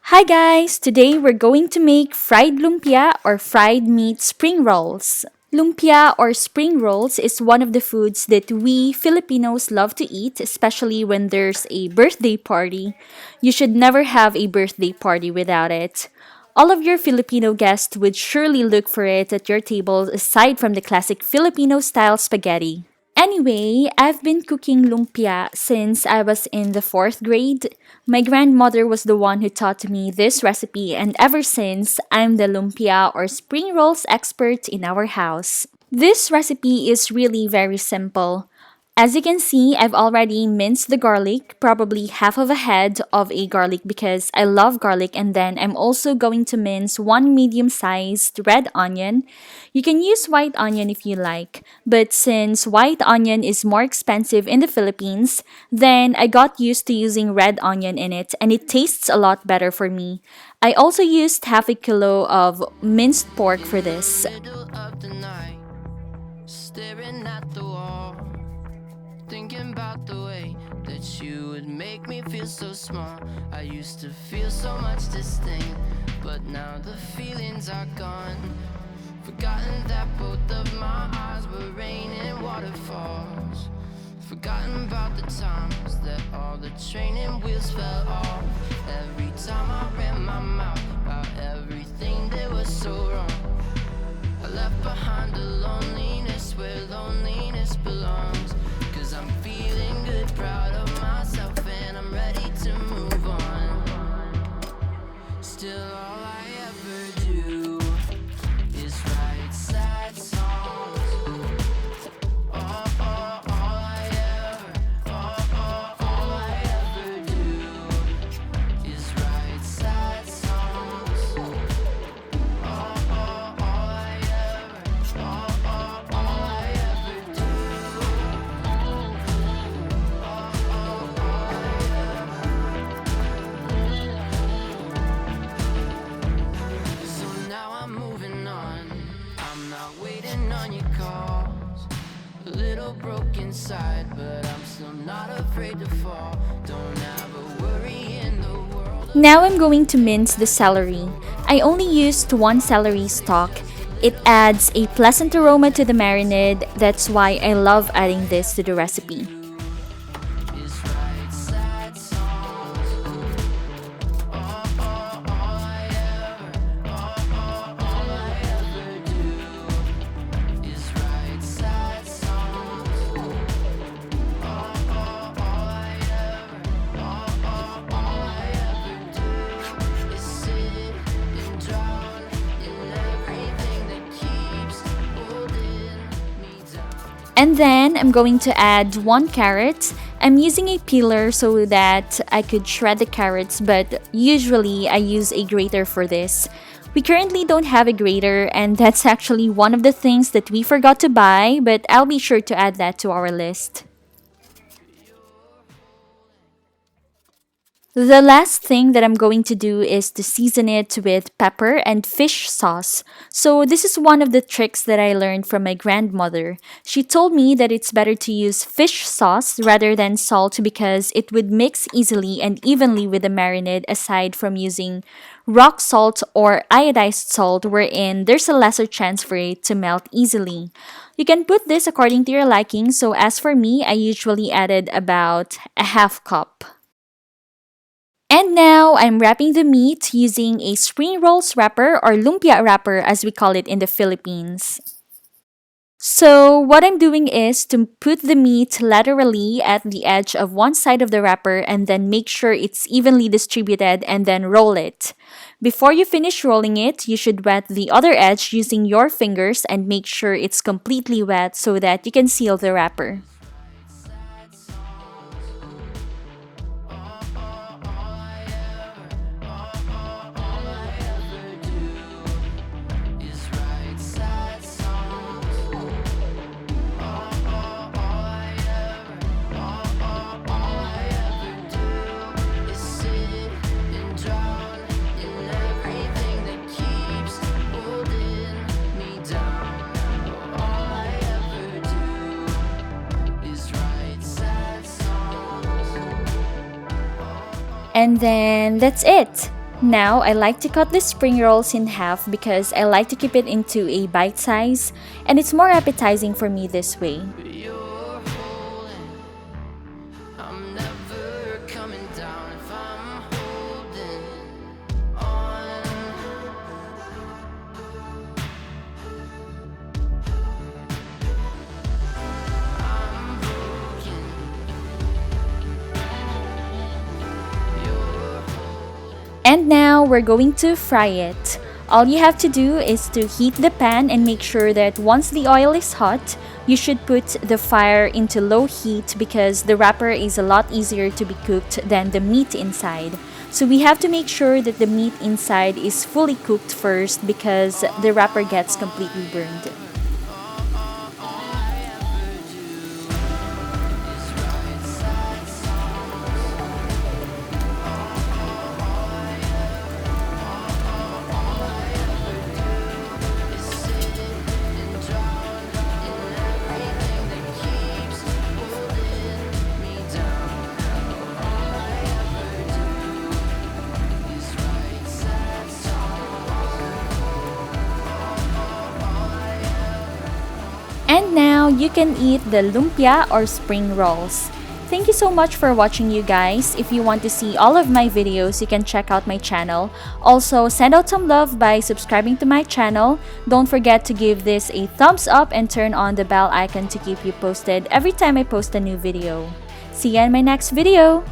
Hi guys! Today we're going to make fried lumpia or fried meat spring rolls. Lumpia or spring rolls is one of the foods that we Filipinos love to eat, especially when there's a birthday party. You should never have a birthday party without it. All of your Filipino guests would surely look for it at your table aside from the classic Filipino style spaghetti. Anyway, I've been cooking lumpia since I was in the fourth grade. My grandmother was the one who taught me this recipe, and ever since, I'm the lumpia or spring rolls expert in our house. This recipe is really very simple. As you can see, I've already minced the garlic, probably half of a head of a garlic because I love garlic, and then I'm also going to mince one medium-sized red onion. You can use white onion if you like, but since white onion is more expensive in the Philippines, then I got used to using red onion in it, and it tastes a lot better for me. I also used half a kilo of minced pork for this. Middle of the night, staring at the wall, thinking about the way that you would make me feel so small. I used to feel so much disdain, but now the feelings are gone. Forgotten that both of my eyes were raining waterfalls. Forgotten about the times that all the training wheels fell off. Every time I ran my mouth about everything that was so wrong, I left behind a loneliness where loneliness belongs. Cause I'm feeling good, proud of myself, and I'm ready to move on. Still all I ever do is write sad songs. All I ever do is write sad songs. So now I'm moving on. I'm not waiting on your calls. A little broke inside, but I'm still not afraid to fall. Don't have a worry in the world. Now I'm going to mince the celery. I only used one celery stalk. It adds a pleasant aroma to the marinade. That's why I love adding this to the recipe. Is write sad songs. All I ever do is write sad songs. All I ever do is sit and drown in everything that keeps holding me down. And then I'm going to add one carrot. I'm using a peeler so that I could shred the carrots, but usually I use a grater for this. We currently don't have a grater, and that's actually one of the things that we forgot to buy, but I'll be sure to add that to our list. The last thing that I'm going to do is to season it with pepper and fish sauce. So this is one of the tricks that I learned from my grandmother. She told me that it's better to use fish sauce rather than salt because it would mix easily and evenly with the marinade aside from using rock salt or iodized salt wherein there's a lesser chance for it to melt easily. You can put this according to your liking, so as for me, I usually added about a half cup. And now I'm wrapping the meat using a spring rolls wrapper or lumpia wrapper as we call it in the Philippines. So what I'm doing is to put the meat laterally at the edge of one side of the wrapper and then make sure it's evenly distributed and then roll it. Before you finish rolling it, you should wet the other edge using your fingers and make sure it's completely wet so that you can seal the wrapper. Is write sad songs. All I ever do is sit and drown in everything that keeps holding me down. All I ever do is write sad songs. And then that's it. Now, I like to cut the spring rolls in half because I like to keep it into a bite size, and it's more appetizing for me this way. You're holding, I'm never coming down if I'm holding on. I'm broken. You're And now we're going to fry it. All you have to do is to heat the pan and make sure that once the oil is hot, you should put the fire into low heat because the wrapper is a lot easier to be cooked than the meat inside. So we have to make sure that the meat inside is fully cooked first because the wrapper gets completely burned. And now you can eat the lumpia or spring rolls. Thank you so much for watching, you guys. If you want to see all of my videos, you can check out my channel. Also, send out some love by subscribing to my channel. Don't forget to give this a thumbs up and turn on the bell icon to keep you posted every time I post a new video. See you in my next video!